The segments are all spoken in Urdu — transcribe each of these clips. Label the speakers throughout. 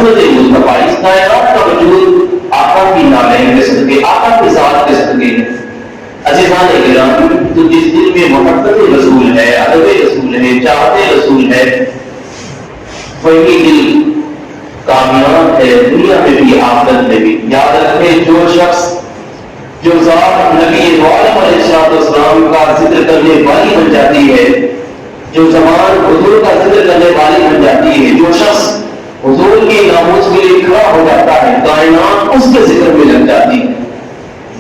Speaker 1: عظمت مصطفیٰ، اس کائنات کا وجود آقا کی نامین کے صدقے، آقا کی ذات کے صدقے ہے۔ عزیزان کرام، تو جس دل میں محبت رسول ہے، ادب رسول ہے، چاہت رسول ہے، وہی دل کامیاب ہے دنیا میں بھی آخرت میں بھی۔ یاد رکھیں، جو شخص جو ذات نبی عالم علیہ السلام کا ذکر کرنے والی بن جاتی ہے، جو زبان حضور کا ذکر کرنے والی بن جاتی ہے، جو شخص حضور کے ناموس کے لیے کھڑا ہو جاتا ہے، کائنات اس کے ذکر میں لگ جاتی ہے۔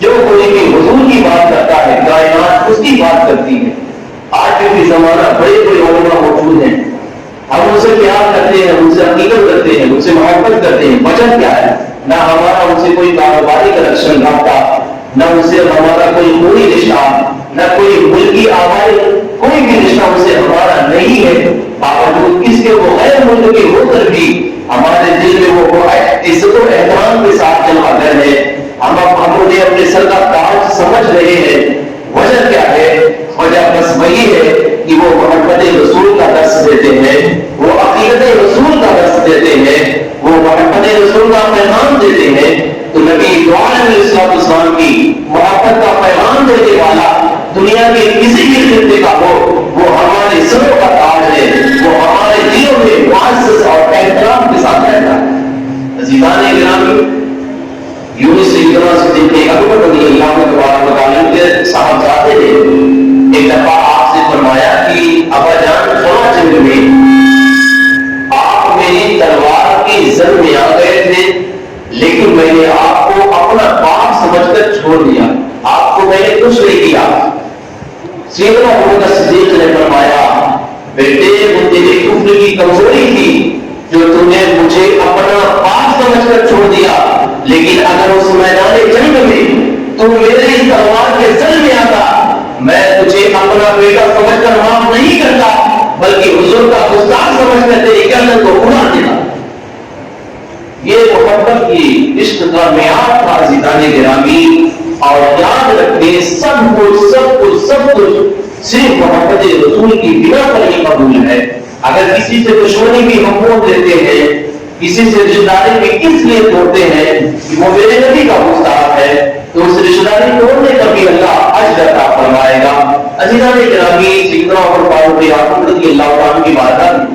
Speaker 1: جو کوئی بھی حضور کی بات کرتا ہے، کائنات اس کی بات کرتی ہے۔ آج بھی زمانہ بڑے بڑے علماء موجود ہیں، ہم ان سے پیار کرتے ہیں، ان سے عقیدت کرتے ہیں، ان سے محبت کرتے ہیں، وجہ کیا ہے؟ نہ ہمارا ان سے کوئی کاروباری کنیکشن رابطہ، نہ ان سے ہمارا کوئی خونی رشتہ، نہ کوئی ملکی آبائی، کوئی بھی رشتہ ان سے ہمارا نہیں ہے۔ باوجود اس کے وہ غیر ملک کے ہو کر بھی ہمارے دل میں وہ عزت و احترام کے ساتھ جمع کر ہے۔ ہم انہیں اپنے سر کا تاج سمجھ رہے ہیں۔ وجہ کیا ہے؟ وجہ بس وہی ہے کہ وہ محبت رسول کا درس دیتے ہیں، وہ عقیدت رسول کا درس دیتے ہیں، وہ محبت رسول کا پیغام دیتے ہیں۔ تو نبی علیہ السلام کی محبت کا پیغام دینے والا دنیا کے کسی بھی خطے کا ہو، وہ ہمارے سروں کا تاج ہے، وہ ہمارے دلوں میں معزز اور احترام کے ساتھ رہتا ہے۔ عزیزان گرامی، یونس سیدنا صدیق اکبر رضی اللہ تبارک و تعالیٰ کے صاحبزادے نے ایک دفعہ آپ سے فرمایا کہ ابا جان، فلاں جنگ میں آپ میری تلوار کی زد میں آ گئے تھے، لیکن میں نے آپ کو اپنا باپ سمجھ کر چھوڑ دیا، آپ کو میں نے کچھ نہیں کیا۔ سیدنا ابوبکر صدیق نے فرمایا، بیٹے وہ تیرے کفر کی کمزوری تھی جو تم نے مجھے اپنا باپ سمجھ کر چھوڑ دیا، لیکن اگر اس میدان جنگ میں تم میری تلوار کے زد میں آتا، میں تجھے اپنا بیٹا سمجھ کر معاف نہیں کرتا، بلکہ حضور کا گستاخ سمجھ کر تیری گردن کو اڑا دیتا۔ یہ محبت کی عشق کا معیار تھا عزیزان گرامی۔ اور یاد رکھیں، سب کچھ صرف محبت رسول کی بنا پر ہی قبول ہے۔ اگر کسی سے دشمنی بھی ہم موڑ دیتے ہیں، کسی سے رشتہ داری بھی اس لیے توڑتے ہیں کہ وہ میرے نبی کا گستاخ ہے، تو اس رشتہ داری توڑنے کا بھی اللہ اجر عطا فرمائے گا۔ عزیزان گرامی، سیدنا عمر فاروق اعظم رضی اللہ عنہ کی بارگاہ میں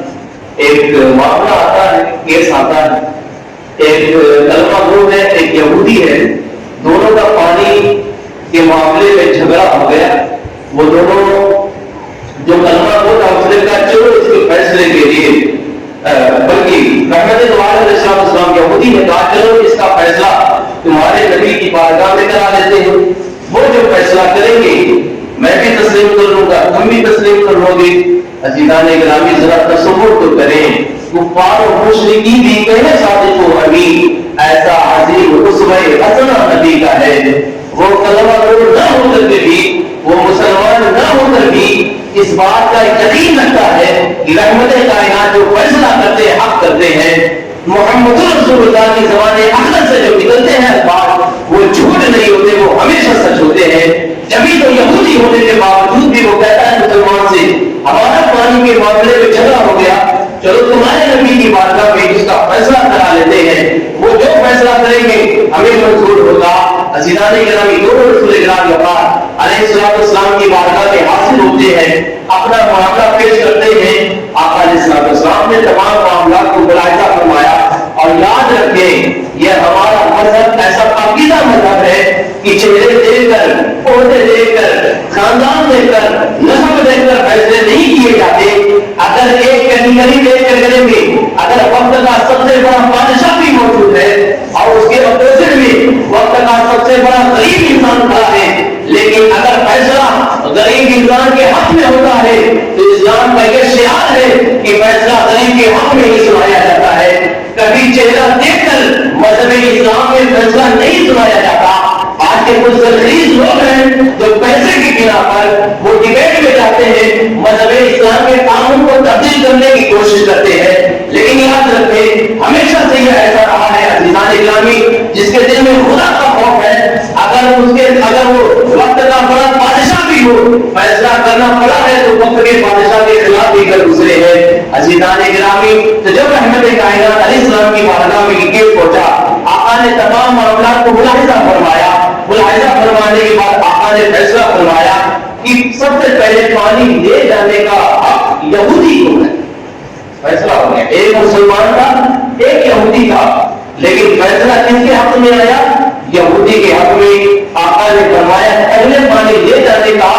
Speaker 1: ایک معاملہ آتا ہے، کیس آتا ہے۔ ایک کلمہ گو ہے، ایک یہودی ہے، دونوں کا پانی کے معاملے میں جھگڑا ہو گیا۔ وہ دونوں جو کلمہ گو تھا اس نے کہا چلو اس کے فیصلے کے لیے، بلکہ رحمت علیہ السلام یہودی نے کہا چلو اس کا فیصلہ تمہارے نبی کی بارگاہ میں کرا لیتے ہیں، وہ جو فیصلہ کریں گے میں بھی تسلیم کر لوں گا، تم بھی تسلیم کر لو گے۔ عزیزان گرامی، ذرا تصور تو کریں، کفار و مشرکین بھی کہنے صادق و امین، ایسا عظیم اسوہ حسنہ نبی کا ہے، وہ کلمہ گو نہ ہو کر کے بھی، وہ مسلمان نہ ہو کر بھی اس بات کا یقین رکھتا ہے کہ رحمت کائنات جو فیصلہ کرتے ہیں، حق کرتے ہیں، محمد رسول اللہ کی زبان اخلاق سے جو نکلتے ہیں الفاظ، وہ جھوٹ نہیں ہوتے، وہ ہمیشہ سچ ہوتے ہیں۔ جبھی تو یہودی ہونے کے باوجود بھی وہ کہتا ہے مسلمان سے، ہمارا پانی کے معاملے میں جھگڑا ہو گیا، چلو تمہارے نبی کی بارگاہ میں اس کا فیصلہ کرا لیتے ہیں، وہ جو فیصلہ کریں گے ہمیں منظور ہوگا۔ عزیزان گرامی، دونوں رسول اکرام علیہ السلام کی بارگاہ میں حاضر ہوتے ہیں، اپنا معاملہ پیش کرتے ہیں۔ آقا علیہ السلام نے تمام معاملات کو ملاحظہ فرمایا، اور یاد رکھیں یہ ہمارا مذہب ایسا پاکیزہ مذہب ہے کہ چہرے دیکھ کر، عہدے دیکھ کر، خاندان دیکھ کر، نسب دیکھ کر فیصلے نہیں کیے جاتے۔ اگر ایک کیٹیگری دیکھ کر کریں گے، اگر وقت کا سب سے بڑا بادشاہ بھی موجود ہے اور اس کے اپوزٹ میں وقت کا سب سے بڑا غریب انسان کھڑا ہے، لیکن اگر فیصلہ غریب انسان کے حق میں ہوتا ہے تو اسلام کا یہ شعار ہے کہ فیصلہ غریب کے حق میں ہی سنایا جاتا ہے۔ کبھی چہرہ دیکھ کر مذہب اسلام میں فیصلہ نہیں سنایا جاتا۔ آج کے کچھ غریب لوگ ہیں جو پیسے کی بنا پر وہ ڈبیٹ میں جاتے ہیں، مذہب اسلام کے قانون کو تبدیل کرنے کی کوشش کرتے ہیں، لیکن یاد رکھیں ہمیشہ سے یہ ایسا رہا ہے عزیزان گرامی، جس کے دل میں خدا کا خوف ہے، اگر وہ وقت کا بڑا بادشاہ بھی ہو، فیصلہ کرنا پڑا ہے تو وقت کے بادشاہ کے خلاف بھی کر گزرے ہیں۔ عزیزان گرامی، تو جب رحمت کائنات علیہ السلام کی بارگاہ نے تمام معاملات کو ملاحظہ فرمایا. ملاحظہ فرمانے کے بعد آقا نے فیصلہ فرمایا کہ سب سے پہلے پانی لے جانے کا حق یہودی کو ہے. فیصلہ ہو گیا, ایک مسلمان کا ایک یہودی کا, لیکن فیصلہ کس کے حق میں آیا؟ یہودی کے حق میں. آقا نے فرمایا پہلے پانی لے جانے کا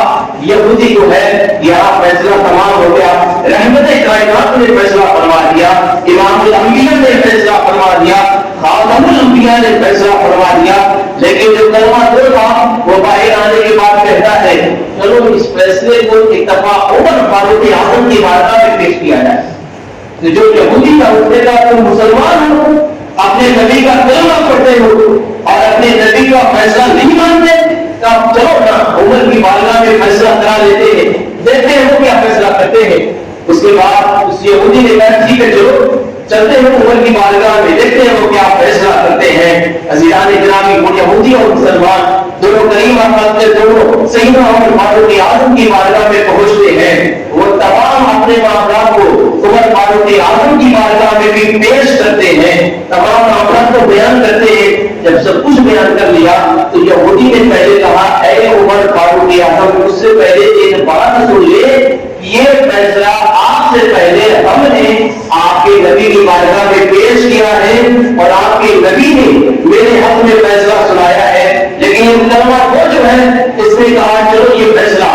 Speaker 1: یہودی کو ہے. یہاں فیصلہ تمام ہو گیا. رحمت کائنات نے فیصلہ فرما دیا, امام الانبیاء نے فیصلہ فرما دیا, خاتم الانبیاء نے فیصلہ فرما دیا. لیکن جو کلمہ دو تھا وہ باہر آنے کے بعد کہتا ہے چلو اس فیصلے کو ایک دفعہ عمر فاروق اعظم کی بارگاہ میں پیش کیا جائے. جو یہودی کا اٹھے گا تم مسلمان ہو, اپنے نبی کا کلمہ پڑھتے ہو اور اپنے نبی کا فیصلہ نہیں مانتے, تب چلو نا عمر کی بارگاہ میں فیصلہ کرا لیتے ہیں, دیکھتے ہیں وہ کیا فیصلہ کرتے ہیں. اس کے بعد اس یہودی نے کہا ٹھیک ہے چلو چلتے ہیں عمر کی بارگاہ میں, دیکھتے ہیں وہ کیا فیصلہ کرتے ہیں. عزیزان گرامی, وہ یہودی اور مسلمان دونوں کریم احمد کے دونوں سیدنا عمر فاروق اعظم کی بارگاہ میں پہنچتے ہیں. وہ تمام اپنے معاملات کو عمر فاروق اعظم کی بارگاہ میں بھی پیش کرتے ہیں, تمام معاملات کو بیان کرتے ہیں. جب سب کچھ بیان کر لیا تو یہودی نے پہلے کہا اے عمر فاروق اعظم, اس سے پہلے ایک بات سن لے, یہ فیصلہ آپ سے پہلے ہم نے آپ کے نبی کی بارگاہ میں پیش کیا ہے اور آپ کے نبی نے میرے حق میں فیصلہ سنایا ہے. لیکن یہ کلمہ وہ جو ہے اس نے کہا چلو یہ فیصلہ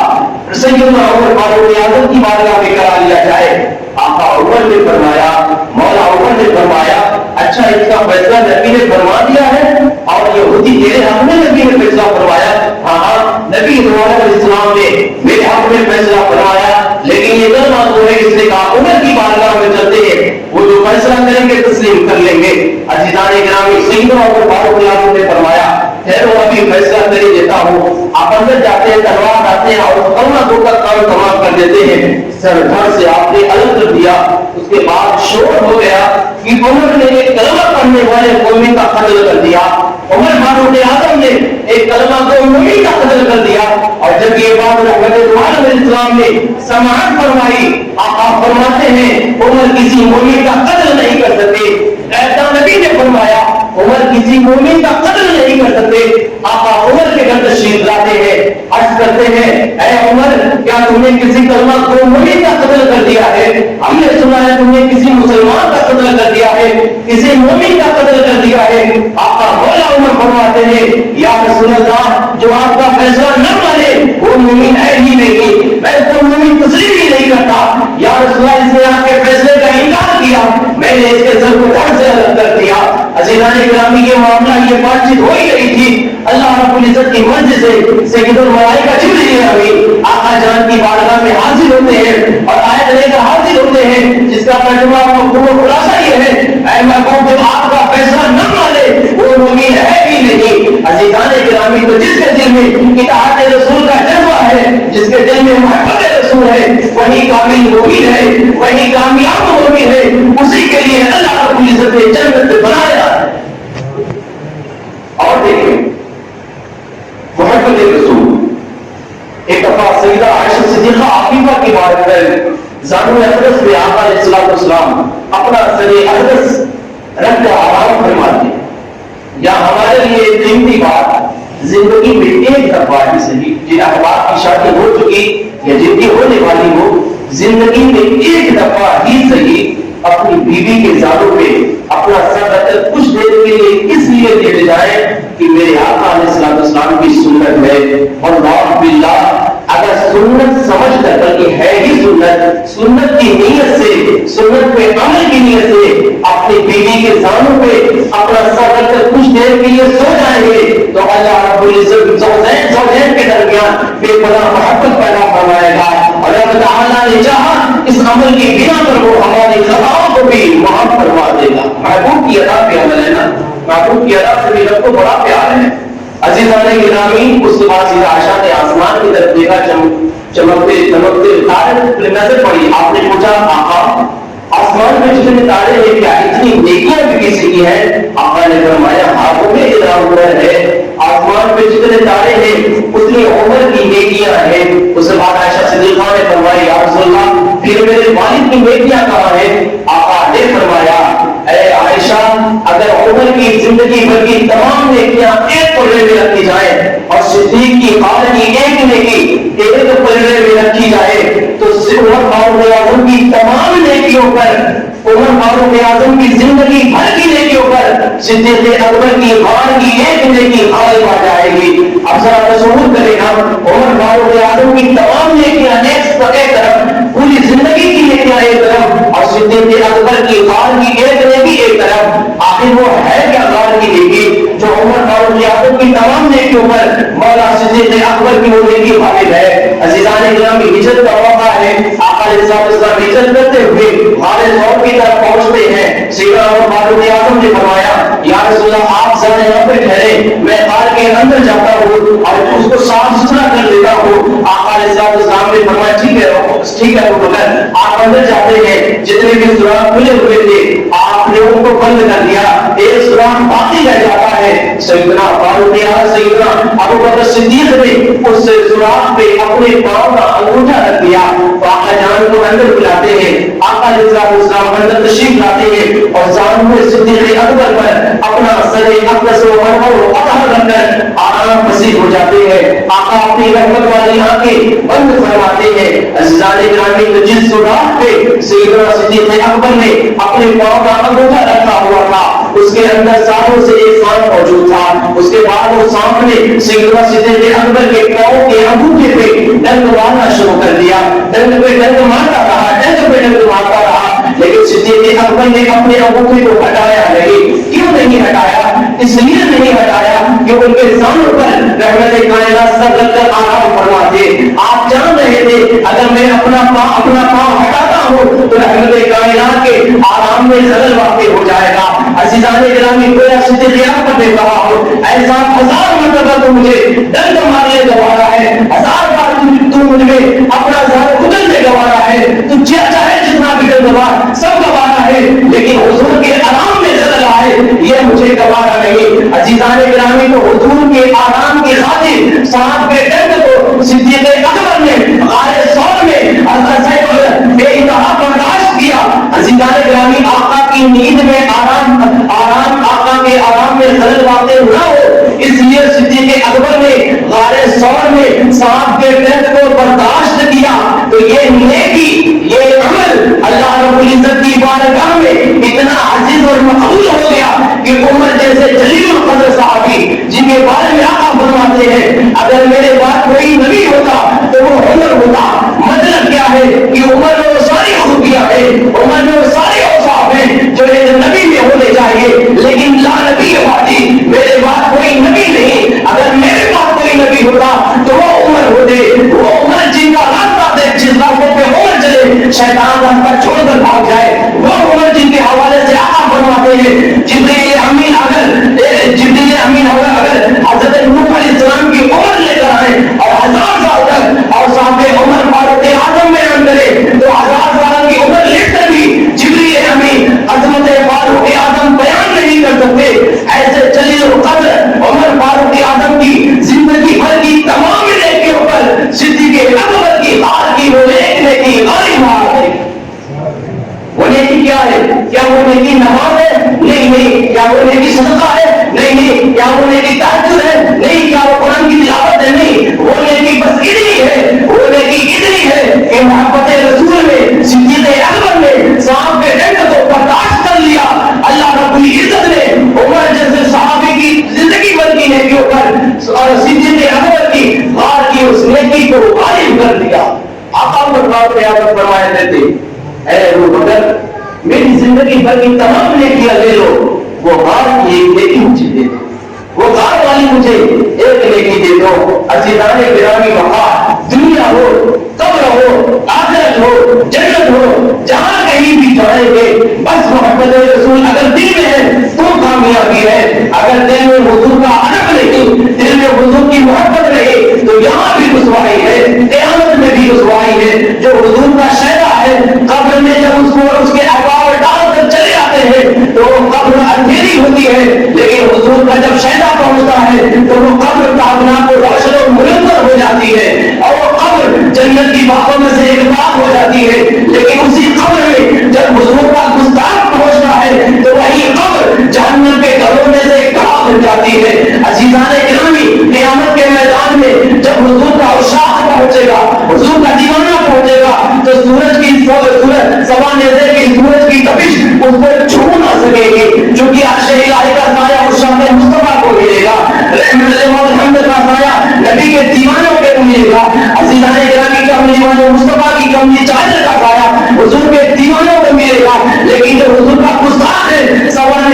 Speaker 1: سیدنا عمر فاروق اعظم کی بارگاہ میں کرا لیا جائے. آقا عمر نے فرمایا, مولا عمر نے فرمایا اچھا اس کا فیصلہ نبی نے فرما دیا ہے اور یہودی تیرے حق میں نبی نے فیصلہ فرمایا. ہاں نبی علیہ السلام نے میرے حق میں فیصلہ فرمایا, لیکن یہ کلمہ وہ ہے اس نے کہا عمر کی بارگاہ میں چلتے ہیں, وہ جو فیصلہ کریں گے تسلیم کر لیں گے. عزیزان گرامی, سیدنا عمر فاروق اعظم نے فرمایا خیر وہ ابھی فیصلہ کر ہی دیتا ہوں. آپ اندر جاتے ہیں, تلوار لاتے ہیں اور کلمہ دو کا کام تمام کر دیتے ہیں. سر گھر سے آپ نے الگ کر دیا. اس کے بعد شور ہو گیا کہ عمر نے ایک کلمہ پڑھنے والے مومن کا قتل کر دیا. عمر فاروق اعظم نے ایک کلمہ دو مومن کا قتل کر دیا. اور جب یہ بات رحمت علیہ السلام نے سماعت فرمائی, آپ فرماتے ہیں عمر کسی مومن کا قتل نہیں کر سکتے. ایسا نبی نے فرمایا عمر کسی مومن کا قتل نہیں کر سکتے. آقا عمر کے گھر تشریف لاتے ہیں, عرض کرتے ہیں اے عمر کیا تم نے کسی کلمہ کو مومن کا قتل کر دیا ہے؟ ہم نے سنا ہے تم نے کسی مسلمان کا قتل کر دیا ہے, کسی مومن کا قتل کر دیا ہے. آقا مولا عمر فرماتے ہیں یا رسول اللہ جو آپ کا فیصلہ نہ مانے وہ مومن ہے ہی نہیں, میں تو مومن تسلیم ہی نہیں کرتا. یا رسول اللہ اس نے آپ کے فیصلے کا انکار کیا, میں نے اس کے سر کو دھڑ سے الگ کر دیا. عزیزان گرامی, یہ معاملہ یہ بات چیت ہو ہی رہی تھی. اللہ رب العزت کی مرضی سے سید الملائکہ جبریل امین آقا جان کی بارگاہ میں حاضر ہوتے ہیں اور آیت لے کر حاضر ہوتے ہیں جس کا ترجمہ مفہوم و خلاصہ یہ ہے اے محبوب جو آپ کا فیصلہ نہ مانے وہ مومن ہے بھی نہیں. عزیزان گرامی, تو جس کے دل میں اطاعت رسول کا جذبہ ہے, جس کے دل میں محبت رسول ہے, وہی کامل مومن ہے, وہی کامیاب مومن ہے. اسی کے لیے اللہ رب العزت نے جنت بنایا. اور دیکھیں محبت رسول, ایک دفعہ سیدہ عائشہ صدیقہ عفیفہ کی بات ہے, زانو اقدس میں آقا علیہ السلام اپنا سر اقدس رکھ کر آرام فرماتے ہیں. یا ہمارے لیے قیمتی بات زندگی میں ایک دفعہ ہی صحیح, جن احباب کی شادی ہو چکی یا جن کی ہونے والی ہو, زندگی میں ایک دفعہ ہی صحیح اپنی بیوی کے زانوں پہ اپنا سر رکھ کر کچھ دیر کے لیے اس لیے لیٹ جائے کہ میرے آقا علیہ السلام کی سنت ہے. اور نعوذ باللہ اگر سنت سمجھ کر بلکہ ہے ہی سنت, سنت کی نیت سے, سنت پہ عمل کی نیت سے اپنی بیوی کے زانوں پہ اپنا سر رکھ کر کچھ دیر کے لیے سو جائیں گے تو اللہ رب العزت زوجین کے درمیان بے پناہ محبت پیدا فرمائے گا. اور اللہ تعالیٰ نے چاہا اس عمل کی بنا پر وہ ہماری خطاؤں کو بھی معاف فرما دے گا. محبوب کی ادا پہ عمل ہے نا, محبوب کی ادا سے بھی رب کو بڑا پیار ہے. عزیزان گرامی, اس کے بعد سیدہ عائشہ نے آسمان کی طرف دیکھا, چمکتے چمکتے تارے نظر پڑی. آپ نے پوچھا آقا آسمان میں جتنے تارے ہیں کیا اتنی نیکیاں بھی کسی کی ہیں؟ آقا نے فرمایا ہاتھوں میں اضافہ ہے, آسمان پہ جتنے تارے ہیں اتنی عمر کی نیکیاں ہیں. اس کے بعد عائشہ صدیقہ نے فرمایا یا رسول اللہ پھر میرے والد کی نیکیاں کہاں ہیں؟ آقا نے فرمایا اے عائشہ عائشہ اگر عمر کی زندگی بھر کی تمام نیکیاں ایک پلڑے میں رکھی جائیں اور صدیق کی حال کی ایک نیکی ایک پلڑے میں رکھی جائے تو عمر فاروق اعظم کی تمام نیکیوں پر، عمر فاروق اعظم کی زندگی بھر کی نیکیوں پر صدیق اکبر کی حال کی ایک نیکی غالب آ جائے گی۔ اب ذرا تصور کریں ہم، عمر فاروق اعظم کی تمام نیکیاں ایک طرف، پوری زندگی کی نیکیاں ایک طرف، اور صدیق اکبر کی غار کی ایک نیکی ایک طرف، آخر وہ ہے کیا غار کی نیکی جو عمر فاروق اعظم کی تمام نیکیوں پر مولا صدیق اکبر کی وہ نیکی غالب ہے؟ عزیزان گرامی، ہجرت کا موقع ہے، آقا علیہ السلام ہجرت کرتے ہوئے غار ثور کی طرف پہنچتے ہیں۔ سیدنا عمر فاروق اعظم نے فرمایا یا رسول اللہ آپ ذرا یہاں پہ ٹھہرے، میں غار کے اندر جاتا ہوں اور اس کو صاف ستھرا کر لیتا ہوں۔ آقا علیہ السلام نے فرمایا ٹھیک ہے آپ اندر جاتے ہیں، جتنے بھی سوراخ کھلے ہوئے تھے آپ نے ان کو بند کر دیا، ایک سوراخ باقی رہ جاتا ہے۔ سیدنا فاروق اعظم، سیدنا ابو بکر صدیق نے اس سوراخ پہ اپنے پاؤں کا انگوٹھا رکھ دیا۔ آقا جان کو اندر بلاتے ہیں، آقا علیہ السلام اندر تشریف لاتے ہیں اور سامنے صدیق اکبر پر اپنا سر اقدس و مرحوم اطہر رکھ کر آرام پذیر ہو جاتے ہیں۔ آقا اپنی رحمت والی آنکھیں بند فرماتے ہیں۔ عزیزان گرامی، تو جس سوراخ پہ سیدنا صدیق اکبر نے اپنے پاؤں کا انگوٹھا رکھا ہوا تھا اس کے اندر سانپوں سے ایک سانپ موجود تھا۔ اس کے بعد وہ سانپ نے سیدنا صدیق اکبر کے پاؤں کے انگوٹھے پہ ڈنک مارنا شروع کر دیا، ڈنک پہ ڈنک مارتا رہا، ڈنک پہ ڈنک مارتا رہا، لیکن صدیق اکبر نے اپنے انگوٹھے کو ہٹایا نہیں۔ کیوں نہیں ہٹایا؟ اس لیے نہیں ہٹایا کہ ان کے سامنے پر رحمت کائنات سب رکھ کر آرام فرماتے۔ آپ جان رہے تھے اگر میں اپنا پاؤں ہٹاتا ہوں تو رحمت کائنات کے آرام میں خلل واقع ہو جائے گا۔ عزیزان گرامی، گویا صدیق اکبر نے کہا ہو ایسا 1000 مرتبہ تو مجھے ڈنک مارنے گوارا ہے، 1000 بار تو مجھ میں اپنا ظاہر خدل میں گوارا ہے، تو چاہے جتنا بھی ڈنک مار سب گوارا ہے، لیکن حضور کے آرام میں خلل آئے یہ مجھے گوارا نہیں۔ عزیزان گرامی، تو حضور کے آرام کی خاطر صاحب کے ڈنک کو صدیق اکبر نے غار ثور میں بے انتہا برداشت کیا۔ عزیزان گرامی، آقا کی نیند میں آرام آقا کے آرام میں خلل واقع نہ ہو اس لیے صدیق اکبر نے غار ثور میں صاحب کے ڈنک کو برداشت کیا۔ تو یہ نیکی، یہ عمل اللہ رب العزت کی بارگاہ میں اتنا عزیز اور مقبول ہو گیا کہ عمر جیسے جلیل القدر صحابی جن کے بارے میں آقا فرماتے ہیں اگر میرے بعد کوئی نبی ہوتا تو وہ عمر ہوتا۔ مطلب کیا ہے کہ عمر میں وہ ساری خوبیاں ہیں، عمر میں وہ سارے اوصاف ہیں جو ایک نبی میں ہونے چاہیے، لیکن لا نبی والی میرے بعد کوئی نبی نہیں۔ اگر میرے بعد کوئی نبی ہوتا تو وہ عمر ہوتے، وہ عمر جن کا راستہ دے، جس راستوں پہ عمر چلے شیطان راستہ چھوڑ کر بھاگ جائے، وہ عمر جن کے حوالے سے آقا فرماتے ہیں جبریل امین اگر حضرت نوح علیہ السلام کی عمر لے کر آئے اور 1000 سال تک اور صاحب عمر فاروق اعظم میں نہ کرے تو 1000 سال کی عمر لے کر بھی جبریل امین عظمت فاروق اعظم بیان نہیں کر سکتے۔ ایسے جلیل القدر عمر فاروق اعظم کی زندگی بھر کی تمام نیکیوں پر صدیق اکبر کی حال کی وہ ایک نیکی غالب آ گئی۔ وہ نیکی کیا ہے؟ کیا وہ نیکی نماز ہے؟ نہیں۔ کیا وہ نیکی صدقہ ہے؟ نہیں۔ کیا وہ نیکی تہجد ہے؟ نہیں۔ کیا وہ قرآن کی تلاوت ہے؟ نہیں۔ وہ نیکی بس اتنی ہے، وہ نیکی اتنی ہے کہ محبت رسول میں صدیق اکبر نے صاحب کے ڈنک کو برداشت کر لیا۔ اللہ رب العزت نے عمر جیسے صحابی کی زندگی بھر کی نیکیوں پر اور صدیق اکبر کی غار کی اس نیکی کو غالب کر دیا۔ آقا فرمایا کرتے اے ابو بکر میری زندگی بھر کی تمام نیکیاں لے لو، وہ غار کی ایک نیکی مجھے دے دو، وہ غار والی مجھے ایک نیکی دے دو۔ عزیزان گرامی، وفا دنیا ہو، قبر ہو، آخرت ہو، جنت ہو، جہاں کہیں بھی جائیں گے بس محبت رسول اگر دل میں ہے تو کامیابی ہے۔ اگر دل میں حضور کا ادب نہیں، دل میں حضور کی محبت نہیں تو یہاں بھی رسوائی ہے، قیامت میں بھی رسوائی ہے۔ جو حضور کا شہدا ہے قبر میں جب اس کو اس کے احباب ڈال کر چلے آتے ہیں تو وہ قبر اندھیری ہوتی ہے، لیکن حضور کا جب شہدا پہنچتا ہے تو وہ قبر کا اپنا کو روشن و منور ہو جاتی ہے اور وہ قبر جنت کی باغوں میں سے ایک باغ ہو جاتی ہے۔ لیکن اسی قبر میں جب حضور کا گستاخ پہنچتا ہے تو وہی قبر چونکہ عرش الہی کا سایہ اس شخص مصطفیٰ کو ملے گا، رحمت محمد کا سایہ نبی کے دیوانوں کے ملے گا، عزیزان گرامی کملی والے مصطفیٰ کی کملی چادر کا سایہ حضور کے دیوانوں کو ملے گا، لیکن جو حضور کا گستاخ ہے سوال